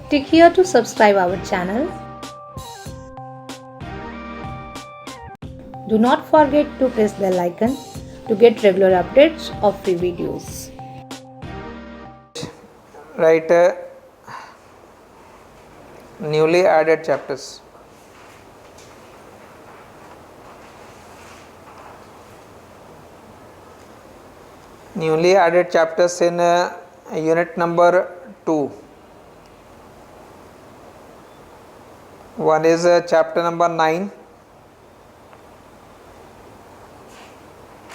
Click here to subscribe our channel. Do not forget to press bell icon to get regular updates of free videos. Write newly added chapters. Newly added chapters in unit number 2. One is chapter number 9,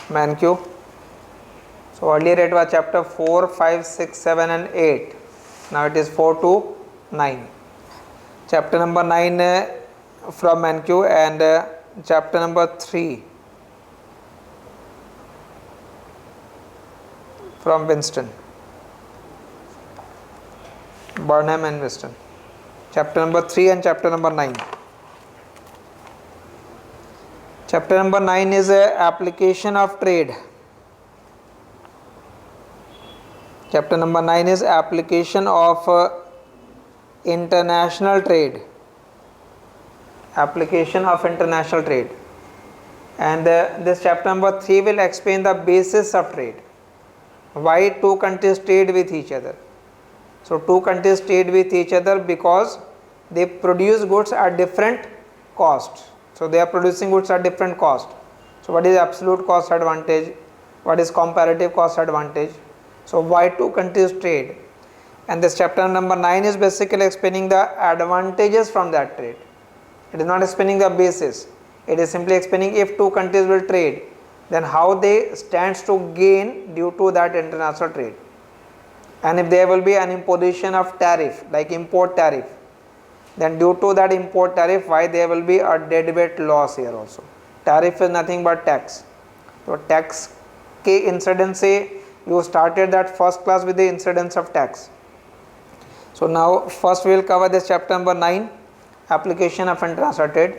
MANKIW. So earlier it was chapter 4, 5, 6, 7 and 8. Now it is 4 to 9. Chapter number 9 from MANKIW and chapter number 3 from Winston, Burnham and Winston. Chapter number 3 and chapter number 9. Chapter number 9 is application of trade. Chapter number 9 is application of international trade. Application of international trade. And this chapter number 3 will explain the basis of trade. Why two countries trade with each other. So two countries trade with each other because they produce goods at different cost. So they are producing goods at different cost. So what is absolute cost advantage? What is comparative cost advantage? So why two countries trade? And this chapter number 9 is basically explaining the advantages from that trade. It is not explaining the basis. It is simply explaining if two countries will trade, then how they stands to gain due to that international trade. And if there will be an imposition of tariff, like import tariff, then due to that import tariff, why there will be a deadweight loss here also. Tariff is nothing but tax. So tax ke incidence se you started that first class with the incidence of tax. So now first we will cover this chapter number 9, application of international trade,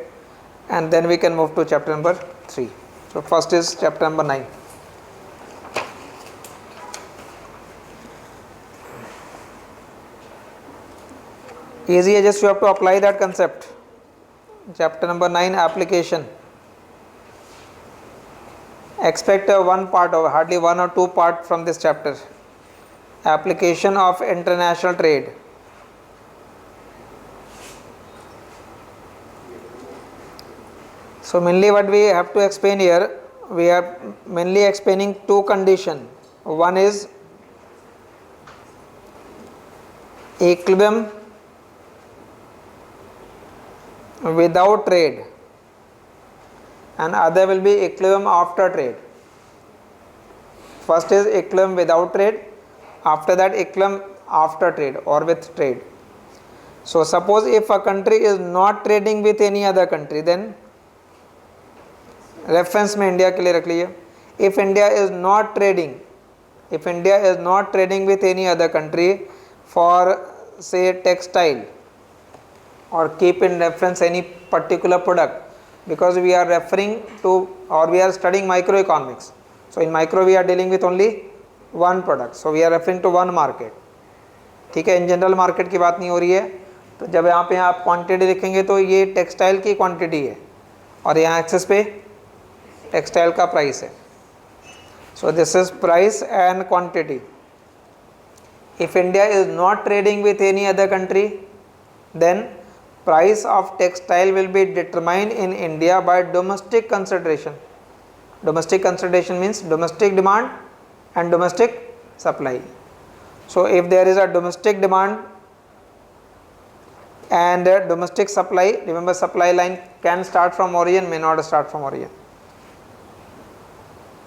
and then we can move to chapter number 3. So first is chapter number 9. Easy, just you have to apply that concept. Chapter number 9, application. Expect one part or hardly one or two part from this chapter. Application of international trade. So mainly what we have to explain here, we are mainly explaining two conditions. One is equilibrium without trade, and other will be equilibrium after trade. First is equilibrium without trade, after that equilibrium after trade or with trade. So suppose if a country is not trading with any other country, then reference में India के लिए रख लीजिए. If India is not trading with any other country for say textile, or keep in reference any particular product, because we are referring to or we are studying microeconomics. So in micro we are dealing with only one product, so we are referring to one market. ठीक है, in general market की बात नहीं हो रही है. तो जब यहाँ पे आप क्वांटिटी लिखेंगे तो ये टेक्सटाइल की क्वांटिटी है और यहाँ एक्सेस पे टेक्सटाइल का प्राइस है. So this is price and quantity. If India is not trading with any other country, then price of textile will be determined in India by domestic consideration. Domestic consideration means domestic demand and domestic supply. So if there is a domestic demand and domestic supply, remember supply line can start from origin, may not start from origin.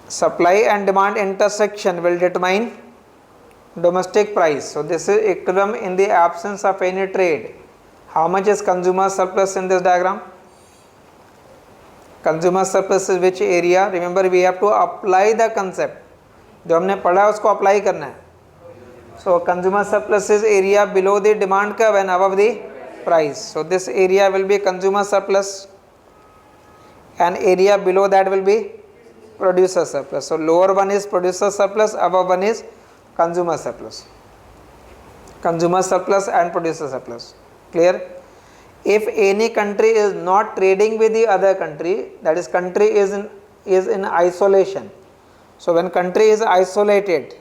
Supply and demand intersection will determine domestic price. So this is equilibrium in the absence of any trade. How much is consumer surplus in this diagram? Consumer surplus is which area? Remember we have to apply the concept. जो हमने पढ़ा है उसको apply करना है. So consumer surplus is area below the demand curve and above the price. So this area will be consumer surplus and area below that will be producer surplus. So lower one is producer surplus, above one is consumer surplus. consumer surplus and producer surplus. Clear? If any country is not trading with the other country, that is country is in isolation. So when country is isolated,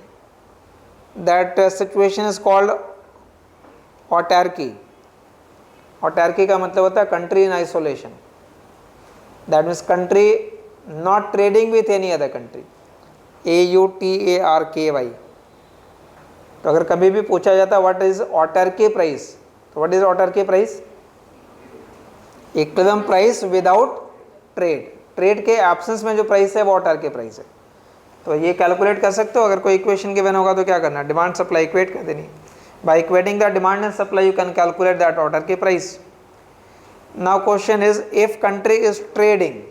that situation is called autarky. Autarky का मतलब होता है country in isolation. That means country not trading with any other country. AUTARKY. तो अगर कभी भी पूछा जाता व्हाट इज ऑटर्की प्राइस, तो what is autarky price? Equilibrium price without trade. Trade के एब्सेंस में जो प्राइस है वो ऑटर्की प्राइस है. तो ये कैलकुलेट कर सकते हो. अगर कोई इक्वेशन गिवन होगा तो क्या करना, डिमांड सप्लाई इक्वेट कर देनी. By equating the demand and supply you can calculate that autarky price. Now question is if country is trading,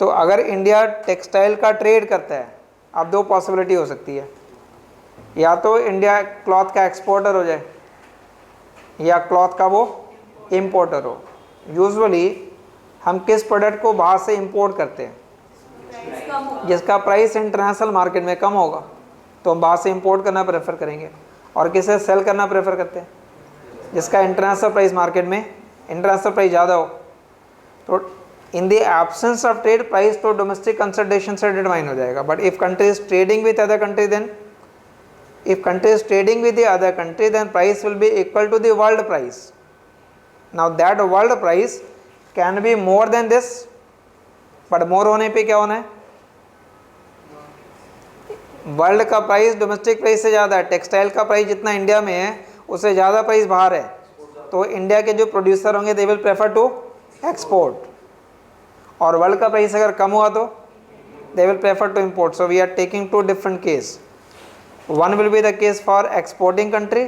तो अगर इंडिया टेक्सटाइल का ट्रेड करता है, अब दो पॉसिबिलिटी हो सकती है. या तो इंडिया क्लॉथ का एक्सपोर्टर हो जाए या क्लॉथ का वो इम्पोर्टर हो. यूजुअली हम किस प्रोडक्ट को बाहर से इंपोर्ट करते हैं? जिसका प्राइस इंटरनेशनल मार्केट में कम होगा तो हम बाहर से इंपोर्ट करना प्रेफर करेंगे. और किसे सेल करना प्रेफर करते हैं? जिसका इंटरनेशनल प्राइस मार्केट में इंटरनेशनल प्राइस ज़्यादा हो. तो in the absence of trade price तो डोमेस्टिक कंसिडरेशन से डिटरमाइन हो जाएगा. But if country is trading with other country, then if country is trading with the other country, then price will be equal to the world price. Now that world price can be more than this, but more होने पे क्या होना है? World का price domestic price से ज़्यादा है. Textile का प्राइस जितना इंडिया में है उससे ज़्यादा प्राइस बाहर है. तो इंडिया के जो प्रोड्यूसर होंगे they will prefer to export. और वर्ल्ड का प्राइस अगर कम हुआ तो they will prefer to import. So we are taking two different case. One will be the case for exporting country,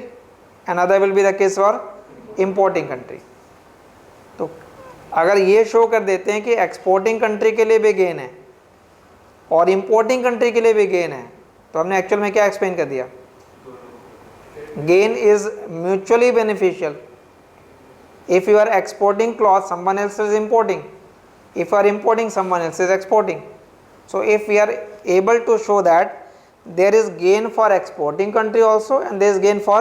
another will be the case for importing country. तो अगर ये show कर देते हैं कि एक्सपोर्टिंग कंट्री के लिए भी गेन है और इंपोर्टिंग कंट्री के लिए भी गेन है, तो हमने एक्चुअल में क्या एक्सप्लेन कर दिया? Gain is mutually beneficial. If you are exporting cloth, someone else is importing. If you are importing, someone else is exporting. So if we are able to show that there is gain for exporting country also and there is gain for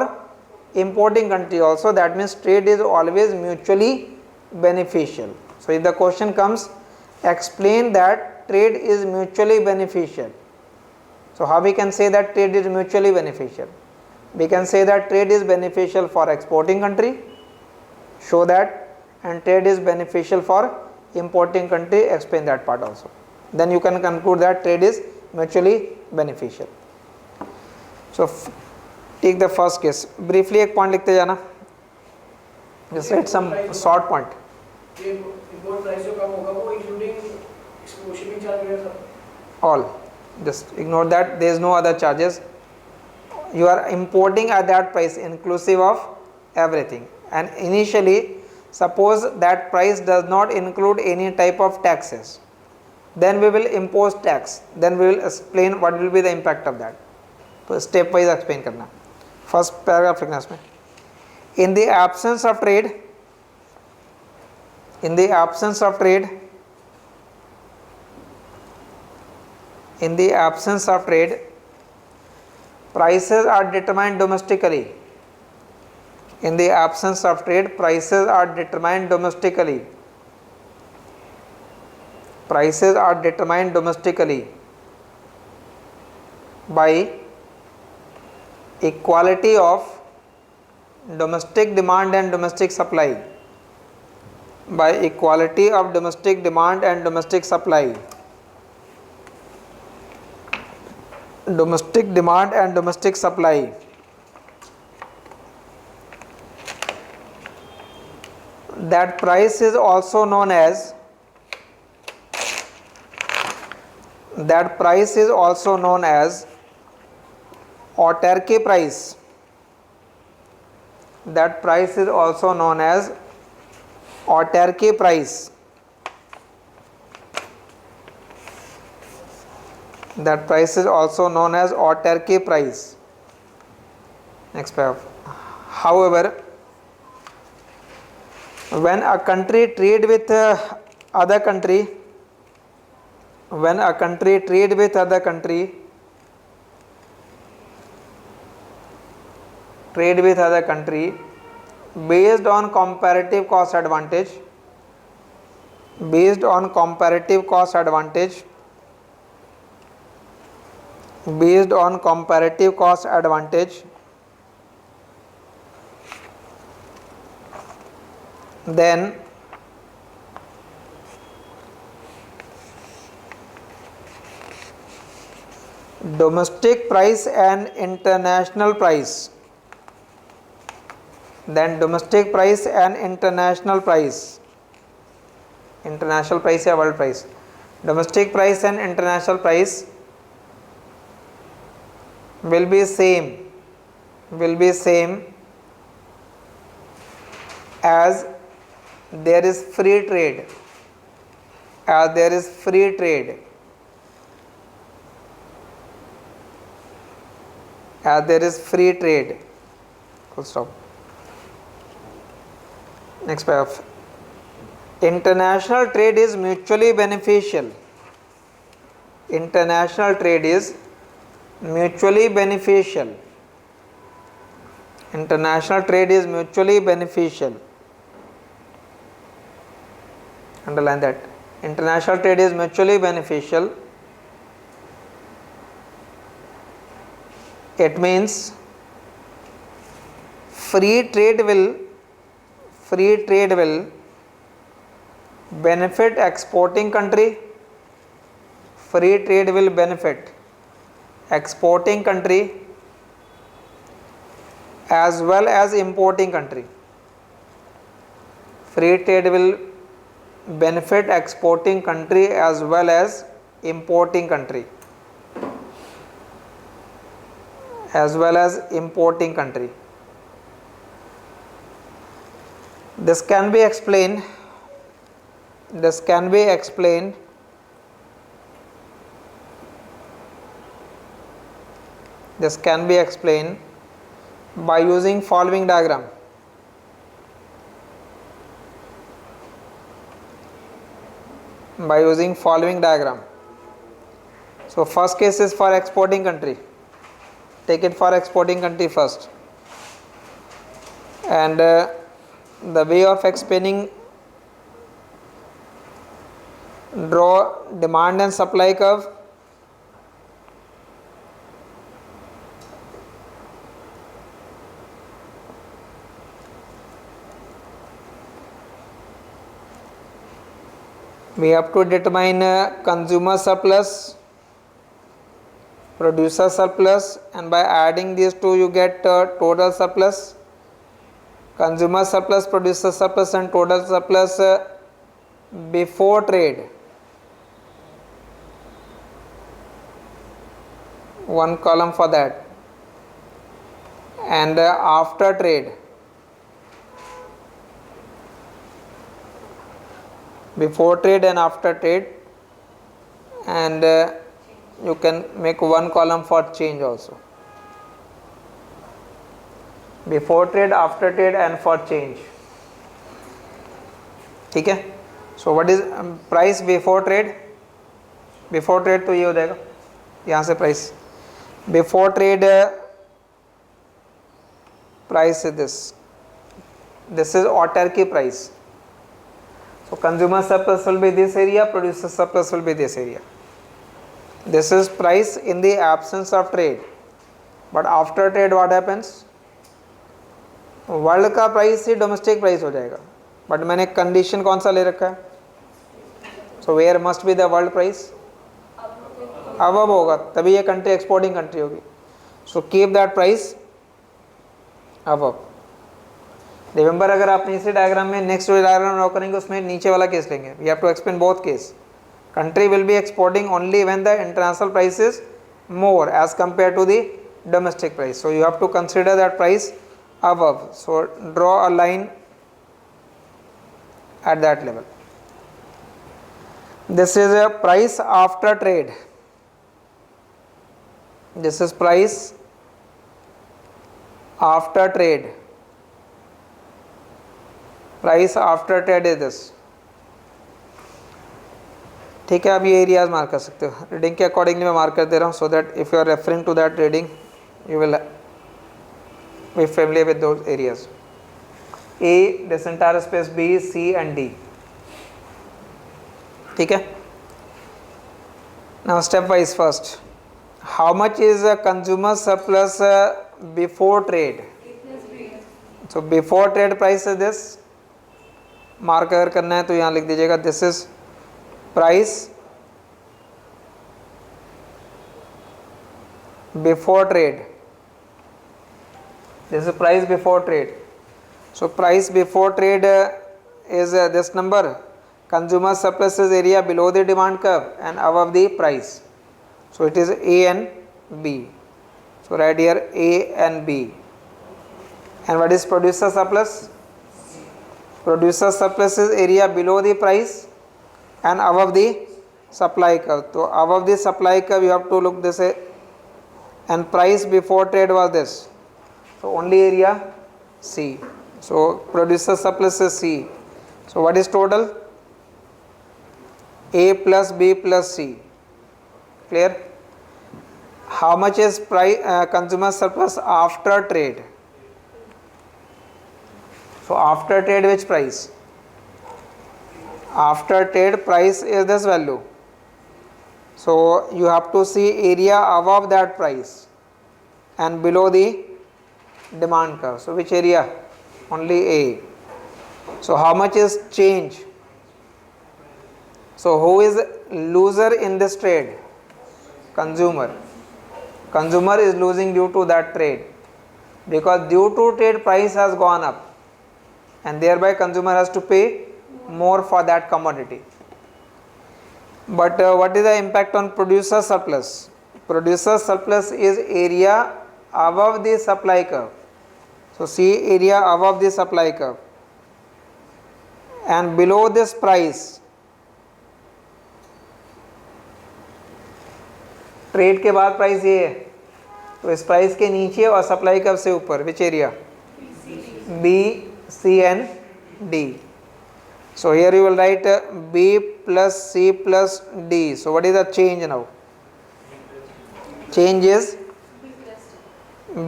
importing country also, that means trade is always mutually beneficial. So if the question comes, explain that trade is mutually beneficial, so how we can say that trade is mutually beneficial? We can say that trade is beneficial for exporting country, show that, and trade is beneficial for importing country, explain that part also. Then you can conclude that trade is mutually beneficial. So take the first case. Briefly एक point लिखते जाना. Just write some short point. Import price जो कम होगा वो including shipping charge वगैरह सब. All. Just ignore that. There is no other charges. You are importing at that price inclusive of everything. And initially, suppose that price does not include any type of taxes. Then we will impose tax. Then we will explain what will be the impact of that. तो step wise explain करना. First paragraph लिखना इसमें. इन the absence of trade, in the absence of trade, in the absence of trade prices are determined domestically. In the absence of trade, prices are determined domestically. Prices are determined domestically by equality of domestic demand and domestic supply. By equality of domestic demand and domestic supply. Domestic demand and domestic supply. That price is also known as, that price is also known as autarky price. That price is also known as autarky price. That price is also known as autarky price. Next paragraph. However, when a country trade with other country, when a country trade with other country, trade with other country based on comparative cost advantage, based on comparative cost advantage, based on comparative cost advantage, then domestic price and international price, then domestic price and international price, international price या world price, domestic price and international price will be same as there is free trade, as there is free trade, as there is free trade. Full stop. Next paragraph. International trade is mutually beneficial. International trade is mutually beneficial. International trade is mutually beneficial. Underline that. International trade is mutually beneficial. It means free trade will benefit exporting country, free trade will benefit exporting country as well as importing country. Free trade will benefit exporting country as well as importing country, as well as importing country. This can be explained by using following diagram. So first case is for exporting country. Take it for exporting country first. And the way of explaining, draw demand and supply curve. We have to determine consumer surplus, producer surplus, and by adding these two you get total surplus. Consumer surplus, producer surplus, and total surplus before trade. One column for that. And after trade. Before trade and after trade. And you can make one column for change also. Before trade, after trade, and for change. ठीक है. So what is price before trade? Before trade तो ये हो जाएगा यहाँ से price. Before trade price is this. This is autarky price. So consumer surplus will be this area, producer surplus will be this area. This is price in the absence of trade. But after trade what happens? World का price ही domestic price हो जाएगा. But मैंने condition कौन सा ले रखा है? So where must be the world price? अब होगा तभी ये कंट्री एक्सपोर्टिंग कंट्री होगी. सो कीप दैट प्राइस अब. रिमेंबर अगर आप इसी डायग्राम में नेक्स्ट डायग्राम ड्रॉ करेंगे उसमें नीचे वाला केस लेंगे. We have to explain both case. Country will be exporting only when the international price is more as compare to the domestic price. So you have to consider that price above. So draw a line at that level. This is a price after trade. This is price after trade. Price after trade is this. ठीक है. अब ये areas mark कर सकते हो. Reading के accordingly मैं mark कर दे रहा हूँ so that if you are referring to that reading you will we're familiar with those areas. A, this entire space, B, C and D. Okay. Now step wise first. How much is a consumer surplus before trade? So before trade price is this. Mark अगर करना है तो यहाँ लिख दीजिएगा this is price before trade. This is price before trade. So price before trade is this number. Consumer surplus is area below the demand curve and above the price. So it is A and B. So right here A and B. And what is producer surplus? Producer surplus is area below the price and above the supply curve. So above the supply curve you have to look this way. And price before trade was this. So only area C. So producer surplus is C. So what is total? A plus B plus C. Clear? How much is consumer surplus after trade? So after trade which price? After trade price is this value. So you have to see area above that price and below the demand curve. So which area? Only A. So how much is change? So who is loser in this trade? Consumer. Consumer is losing due to that trade, because due to trade price has gone up and thereby consumer has to pay more for that commodity. But what is the impact on producer surplus? Producer surplus is area above the supply curve. So see area above the supply curve and below this price. Trade के बाद price ये है, तो इस price के नीचे और supply curve से ऊपर which area? B, C and D. So here you will write B plus C plus D. So what is the change now? Change is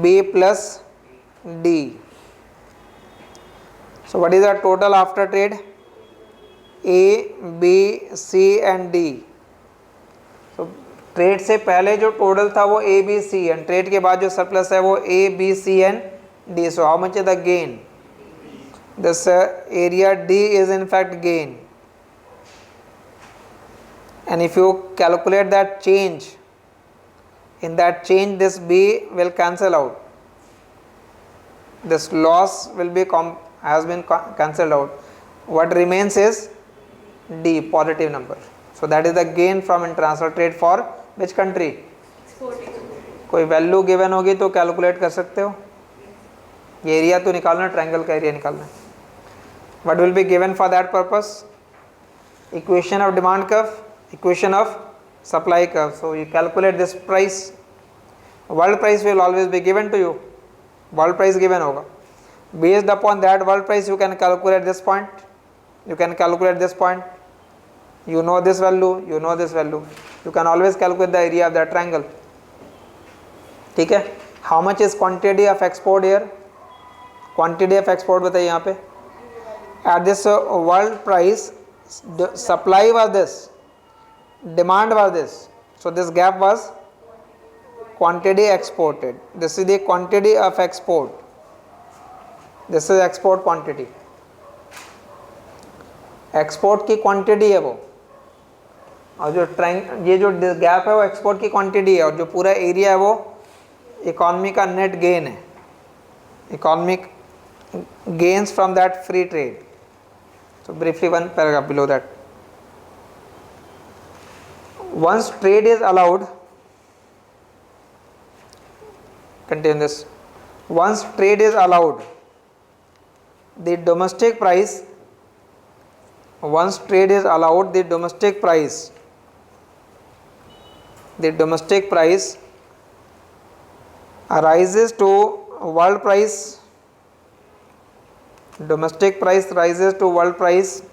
B plus D. So what is the total after trade? A, B, C and D. So trade से पहले जो total था वो A, B, C and trade के बाद जो surplus है वो A, B, C and D. So how much is the gain? This area D is in fact gain. And if you calculate that change, in that change this B will cancel out. This loss will be has been cancelled out. What remains is D, positive number. So that is the gain from international trade for which country? कोई value given होगी तो calculate कर सकते हो. ये area तो निकालना, triangle का एरिया निकालना. What will be given for that purpose? Equation of demand curve, equation of supply curve. So you calculate this price. World price will always be given to you. World price given होगा. Based upon that world price you can calculate this point. You can calculate this point. You know this value, you know this value. You can always calculate the area of that triangle. ठीक है. How much is quantity of export here? Quantity of export बताइए यहाँ पे. At this world price, the supply was this, demand was this. So this gap was quantity exported. This is the quantity of export. This is export quantity. Export की quantity है वो, और जो ये जो गैप है वो एक्सपोर्ट की क्वांटिटी है, और जो पूरा एरिया है वो इकोनॉमी का नेट गेन है. Economic gains from that free trade. So briefly one paragraph below that. Once trade is allowed, continue this. Once trade is allowed, the domestic price, once trade is allowed, the domestic price arises to world price. Domestic price rises to world price,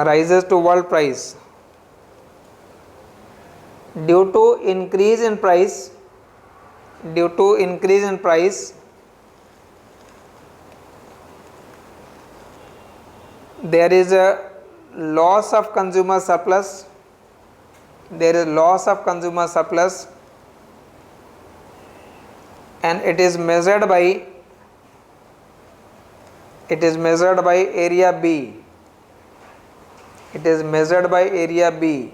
arises to world price due to increase in price due to increase in price, there is a loss of consumer surplus, there is loss of consumer surplus, and it is measured by area B. It is measured by area B.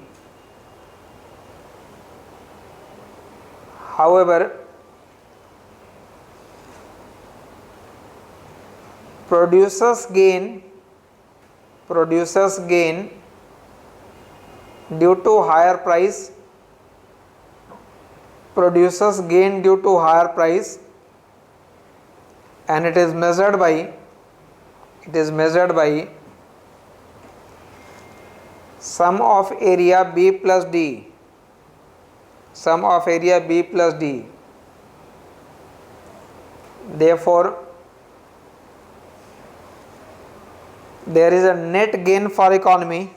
However, producers gain due to higher price, and it is measured by sum of area B plus D. Therefore, there is a net gain for economy,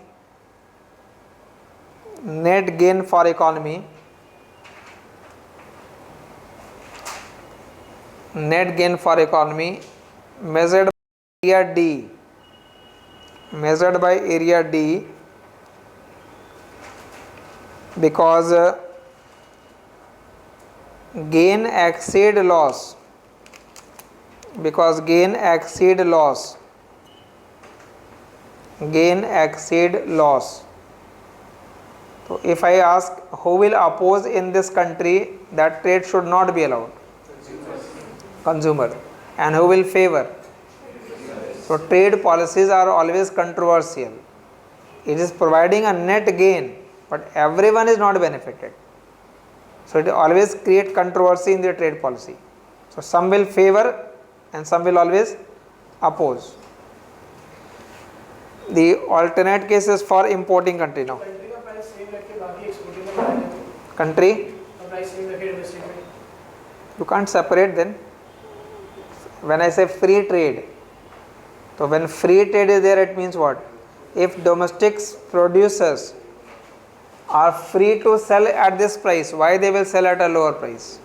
measured by area D, because gain exceed loss, So if I ask who will oppose in this country that trade should not be allowed? Consumer. And who will favor? So trade policies are always controversial. It is providing a net gain, but everyone is not benefited. So it always create controversy in the trade policy. So some will favor and some will always oppose. The alternate case is for importing country now. Country का price same रख के बाकी exporting का बढ़ाया जाए, Country, price same रखे domestic में. you can't separate then. When I say free trade, so when free trade is there, it means what? If domestic producers are free to sell at this price, why they will sell at a lower price?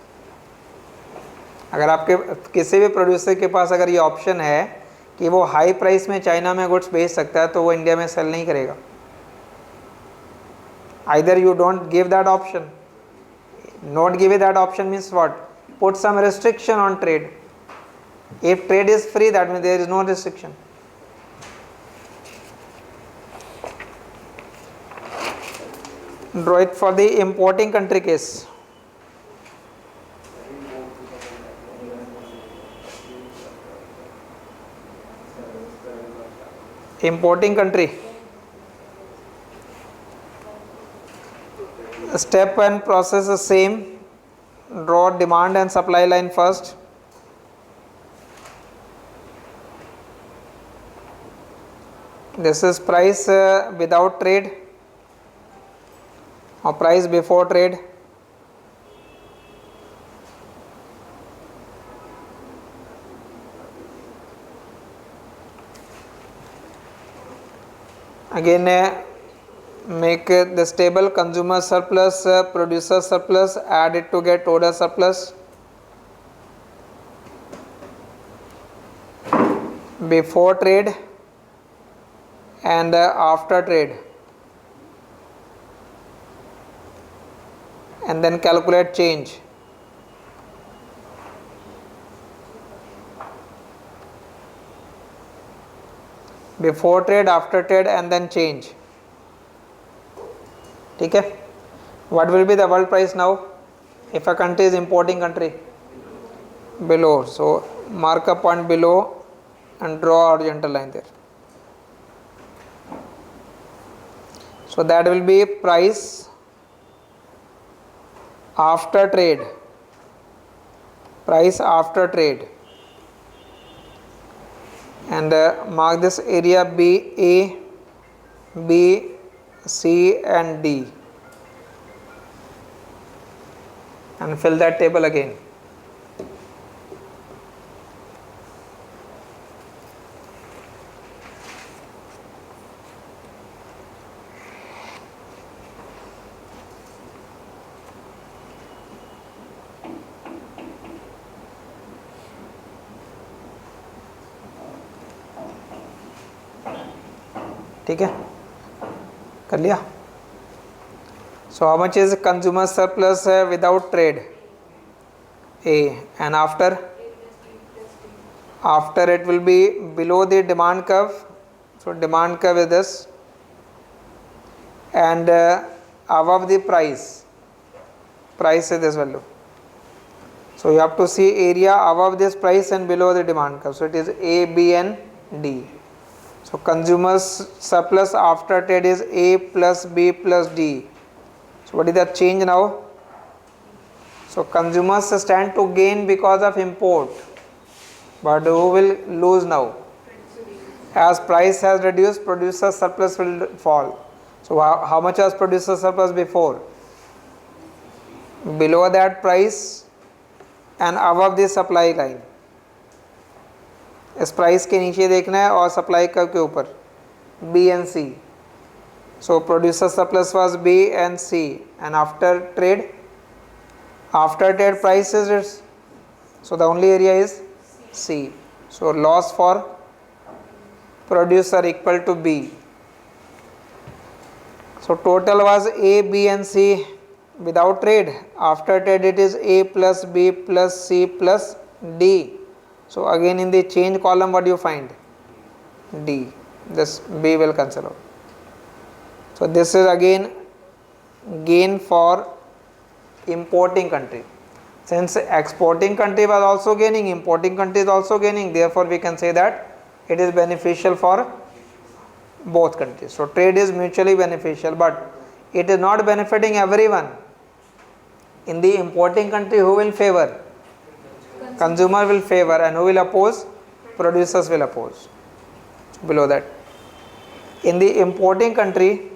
अगर आपके किसी भी producer के पास अगर ये option है कि वो हाई प्राइस में चाइना में गुड्स बेच सकता है, तो वो इंडिया में सेल नहीं करेगा. Either you don't give that option. Not give that option means what? Put some restriction on trade. If trade is free, that means there is no restriction. Draw it for the importing country case. Importing country. Step and process is same. Draw demand and supply line first. This is price without trade or price before trade. Again, make this table: consumer surplus, producer surplus, add it to get total surplus. Before trade and after trade, and then calculate change. Before trade, after trade, and then change. Okay. What will be the world price now if a country is importing country? Below. So mark a point below and draw horizontal line there. So that will be price after trade. And mark this area B, A, B, C and D, and fill that table again. ठीक है, कर लिया. So how much is consumer surplus without trade? A. And after it will be below the demand curve. So demand curve is this, and above the price is this value. So you have to see area above this price and below the demand curve. So it is A, B and D. So consumer surplus after trade is A plus B plus D. So what is the change now? So consumers stand to gain because of import, but who will lose now? As price has reduced, producer surplus will fall. So how much was producer surplus before? Below that price and above the supply line. इस price के नीचे देखना है और supply curve के ऊपर, B and C. So producer surplus was B and C, and after trade price is, so the only area is C. So loss for producer equal to B. So total was A, B and C without trade. After trade it is A plus B plus C plus D. So again in the change column what do you find? D. This B will cancel out. So this is again gain for importing country. Since exporting country was also gaining, importing country is also gaining, therefore we can say that it is beneficial for both countries. So trade is mutually beneficial, but it is not benefiting everyone. In the importing country, who will favor? Consumer will favor, and who will oppose? Producers will oppose. Below that, in the importing country,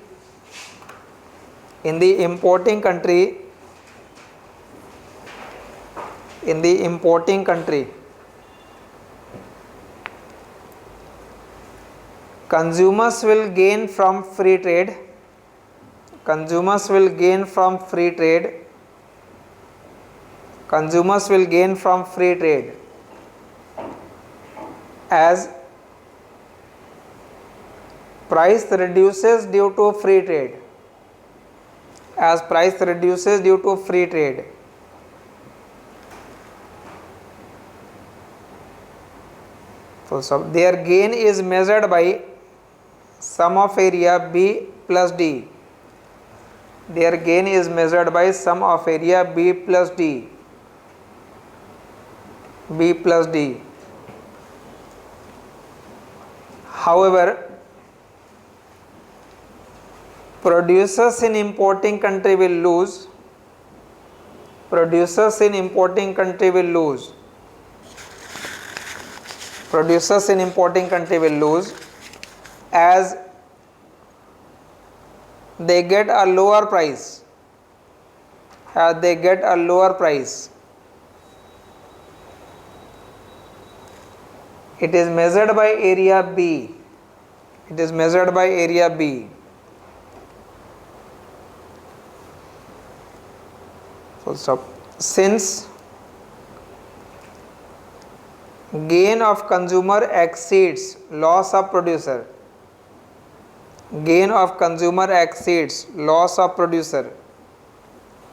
consumers will gain from free trade. Consumers will gain from free trade. Consumers will gain from free trade as price reduces due to free trade. As price reduces due to free trade. So their gain is measured by sum of area B plus D. Their gain is measured by sum of area B plus D. B plus D. However, producers in importing country will lose. Producers in importing country will lose. Producers in importing country will lose as they get a lower price. As they get a lower price. It is measured by area B. It is measured by area B. Full stop. Since gain of consumer exceeds loss of producer, gain of consumer exceeds loss of producer,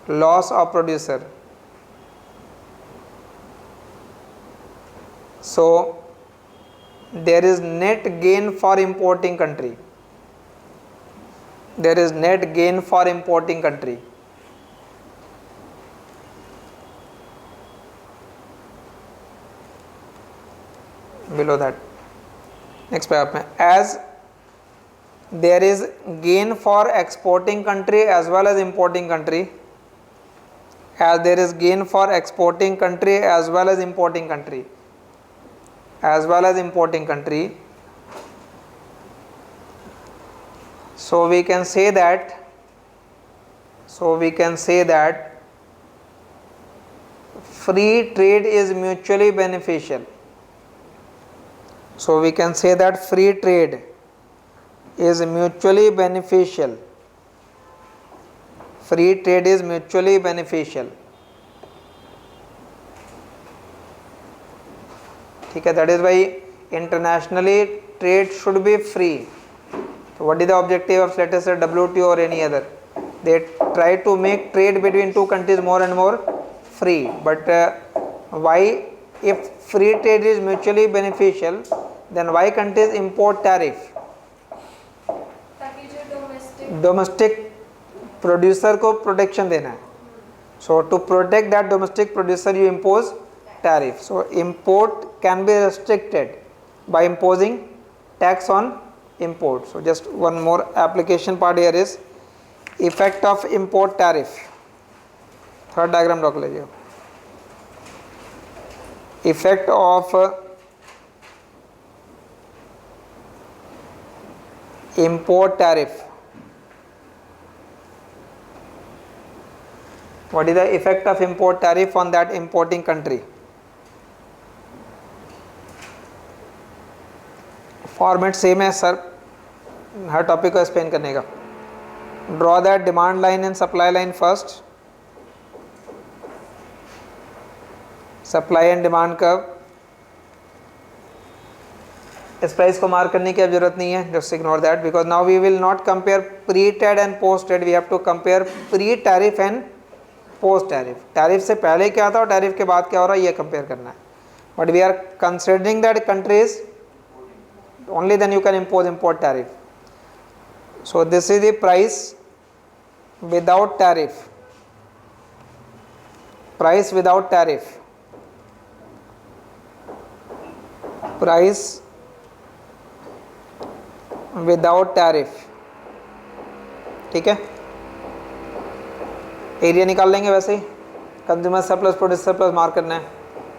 loss of producer. So there is net gain for importing country. There is net gain for importing country. Below that, next paragraph, as there is gain for exporting country as well as importing country, as there is gain for exporting country as well as importing country, as well as importing country. So we can say that free trade is mutually beneficial. So we can say that free trade is mutually beneficial. Free trade is mutually beneficial. ठीक है, that is why internationally trade should be free. So what is the objective of, let us say, WTO or any other? They try to make trade between two countries more and more free. But why, if free trade is mutually beneficial, then why countries import tariff? ताकि जो domestic producer को protection देना है. So to protect that domestic producer, you impose tariff. So import can be restricted by imposing tax on import. So just one more application part here is effect of import tariff. Third diagram draw कर लीजिए. Effect of import tariff. What is the effect of import tariff on that importing country? Format same है sir हर topic को explain करने का. Draw that demand line and supply line first. Supply and demand curve. इस price को mark करने की अब जरूरत नहीं है, just ignore that because now we will not compare pre Ted and post Ted, we have to compare pre tariff and post tariff. Tariff से पहले क्या था और टैरिफ के बाद क्या हो रहा है ये कंपेयर करना है. But we are considering that countries, only then you can impose import tariff. So this is the price without tariff. Price without tariff. Price without tariff. ठीक है, एरिया निकाल लेंगे वैसे ही. Consumer surplus producer surplus mark करना है.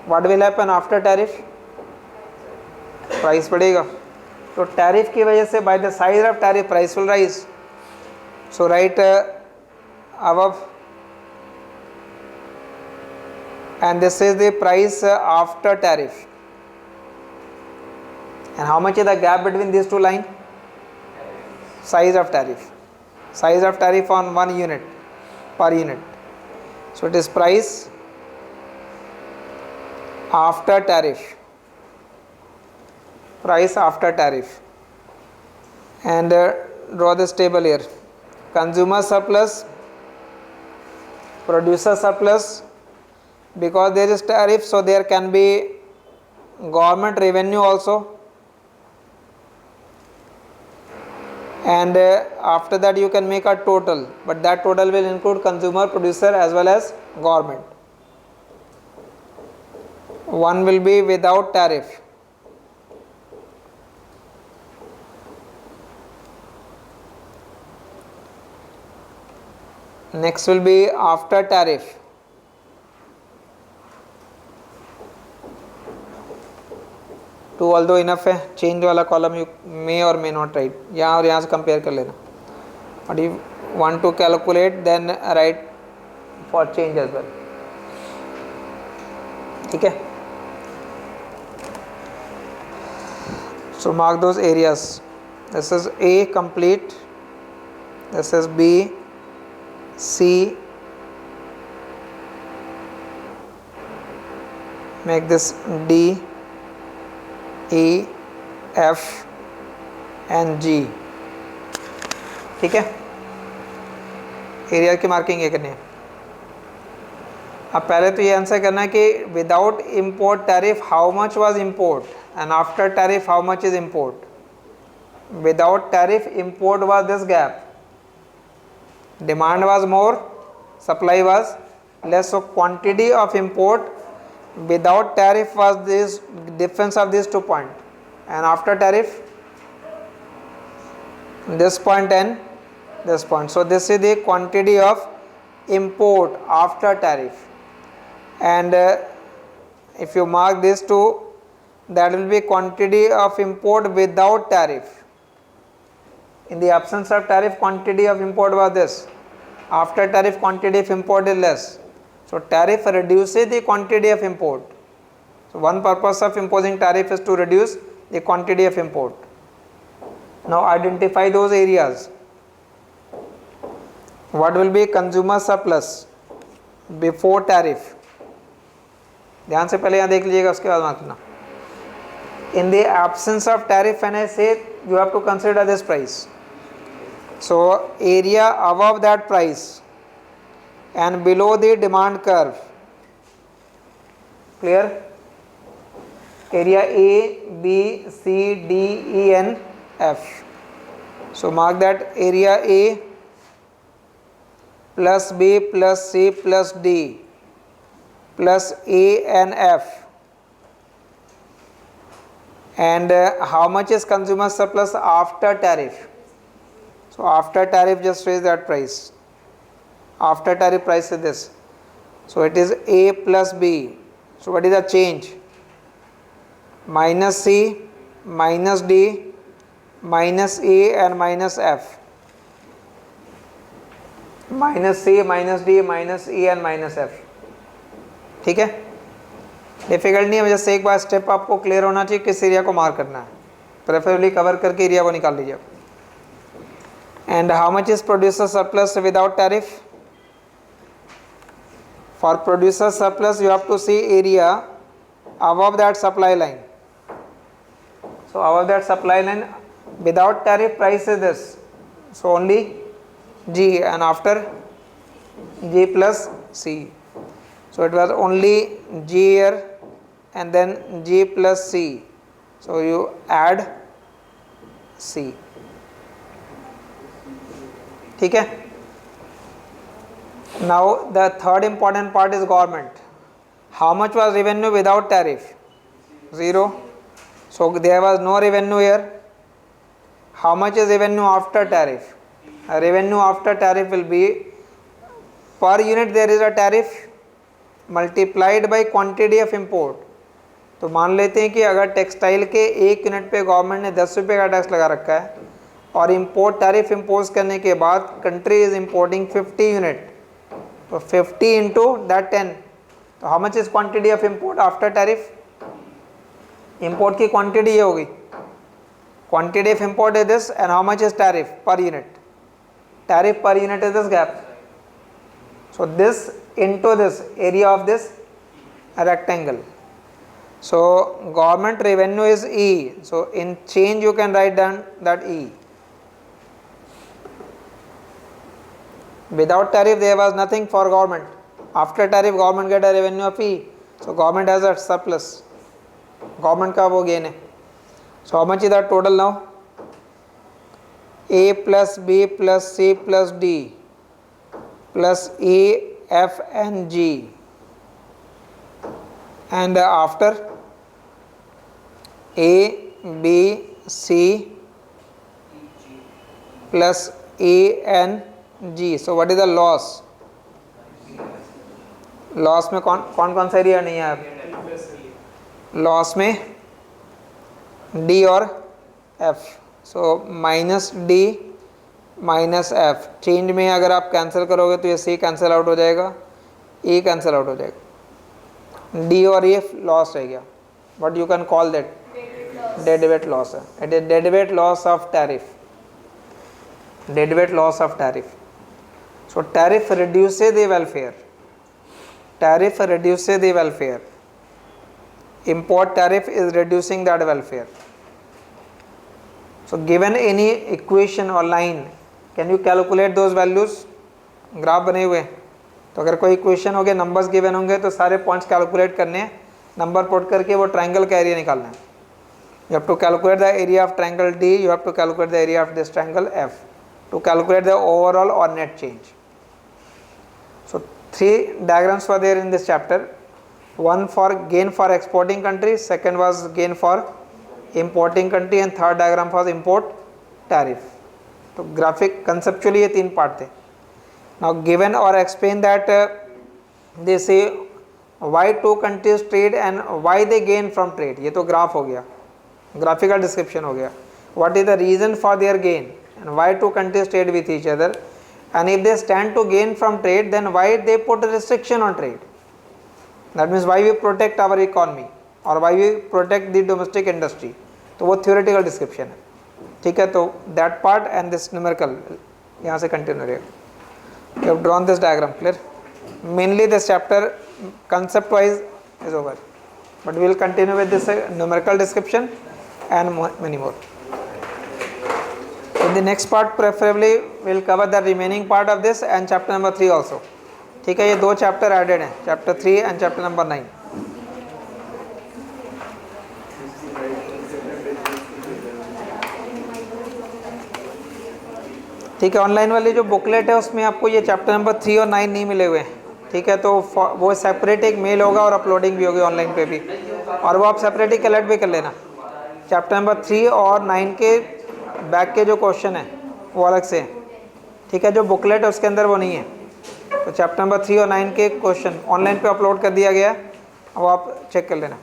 What will happen after tariff? Price बढ़ेगा. तो टैरिफ की वजह से by the size of tariff price will rise. So right above and this is the price after tariff. And how much is the gap between these two lines? Size of tariff. Size of tariff on 1 unit per unit. So it is price after tariff. Price after tariff. And draw this table here. Consumer surplus, producer surplus. Because there is tariff, so there can be government revenue also. And after that you can make a total, but that total will include consumer, producer as well as government. One will be without tariff. Next will be after tariff. To although enough है. Change वाला column you may और may not right. यहाँ और यहाँ से compare कर लेना. But you want to calculate then right for change as well. ठीक है. So mark those areas. This is a complete, this is B, C, make this D, E, F and G. ठीक है. Area की marking ये करनी है. अब पहले तो ये आंसर करना है कि without import tariff how much was import and after tariff how much is import. Without tariff import was this gap. Demand was more, supply was less, so quantity of import without tariff was this difference of these 2 points, and after tariff this point and this point. So this is the quantity of import after tariff, and if you mark these two, that will be quantity of import without tariff. In the absence of tariff, quantity of import was this. After tariff, quantity of import is less. So tariff reduces the quantity of import. So one purpose of imposing tariff is to reduce the quantity of import. Now identify those areas. What will be consumer surplus before tariff? ध्यान से पहले यहाँ देख लीजिएगा, उसके बाद mark करना. In the absence of tariff, when I say you have to consider this price. So area above that price and below the demand curve. Clear? Area A, B, C, D, E and F. So mark that area A plus B plus C plus D plus A and F. And how much is consumer surplus after tariff? So after tariff, just raise that price. After tariff price is this. So it is A plus B. So what is the change? Minus C, minus D, minus A and minus F. Minus C, minus D, minus E and minus F. ठीक है, difficult नहीं है, just एक बार step आपको clear होना चाहिए किस area को मार्क करना है, प्रेफरेबली कवर करके एरिया को निकाल लीजिए. And how much is producer surplus without tariff? For producer surplus you have to see area above that supply line. So above that supply line without tariff price is this, so only G and after G plus C. So it was only G here and then G plus C, so you add C. ठीक है. Now the third important part is government. How much was revenue without tariff? 0. So there was no revenue here. How much is revenue after tariff? Revenue after tariff will be, per unit there is a tariff multiplied by quantity of import. तो मान लेते हैं कि अगर textile के 1 unit पे government ने 10 रुपये का टैक्स लगा रखा है और इम्पोर्ट टैरिफ इम्पोज करने के बाद कंट्री इज इम्पोर्टिंग 50 यूनिट, तो 50 इंटू दैट 10. तो how much is quantity of import after tariff? Import की क्वांटिटी ये होगी, quantity of import is this and how much is tariff per unit? Tariff per unit is this gap. So this into this area of this rectangle. So government revenue is E, so in change you can write down that E. Without tariff there was nothing for government. After tariff government get a revenue of E, so government has a surplus. Government का वो gain है. So how much is that total now? A plus B plus C plus D plus E, F and G, and after A, B, C plus A and G. So what is the loss? Loss में कौन कौन सा area नहीं है? Loss में D और F. So minus D minus F. Change में अगर आप कैंसिल करोगे तो ये C कैंसिल आउट हो जाएगा, E कैंसिल आउट हो जाएगा, D और E लॉस रह गया. What you can call that? Dead weight loss है. It is dead weight loss of tariff. Dead weight loss of tariff. So tariff reduces the welfare. Tariff reduces the welfare. Import tariff is reducing that welfare. So given any equation or line, can you calculate those values? Graph बने हुए, तो अगर कोई equation हो गया, numbers given होंगे तो सारे पॉइंट्स कैलकुलेट करने हैं, नंबर पुट करके वो ट्रायंगल का एरिया निकालना है. You have to calculate the area of triangle D, you have to calculate the area of this triangle F to calculate the overall or net change. So 3 diagrams were there in this chapter. One for gain for exporting country, second was gain for importing country, and third diagram was import tariff. तो graphic conceptually ये 3 part थे. Now given or explain that they say why 2 countries trade and why they gain from trade. ये तो graph हो गया, graphical description हो गया. What is the reason for their gain and why 2 countries trade with each other? And if they stand to gain from trade, then why they put a restriction on trade? That means why we protect our economy or why we protect the domestic industry. तो वो theoretical description है. ठीक है, तो that part and this numerical यहाँ से continue रहेगा. You have drawn this diagram, clear? Mainly this chapter concept wise is over, but we will continue with this numerical description and many more. In the next part preferably we'll cover the remaining part of this and chapter number 3 also. ठीक है, ये 2 chapter added हैं, chapter 3 and chapter number 9. ठीक है, online वाली जो booklet है उसमें आपको ये चैप्टर नंबर 3 और 9 नहीं मिले हुए हैं. ठीक है, तो वो सेपरेट एक मेल होगा और अपलोडिंग भी होगी ऑनलाइन पे भी, और वो आप सेपरेट ही कलेक्ट भी कर लेना. चैप्टर नंबर 3 और 9 के बैक के जो क्वेश्चन है वो अलग से हैं. ठीक है, जो बुकलेट है उसके अंदर वो नहीं है. तो चैप्टर नंबर 3 और 9 के क्वेश्चन ऑनलाइन पे अपलोड कर दिया गया है, वो आप चेक कर लेना.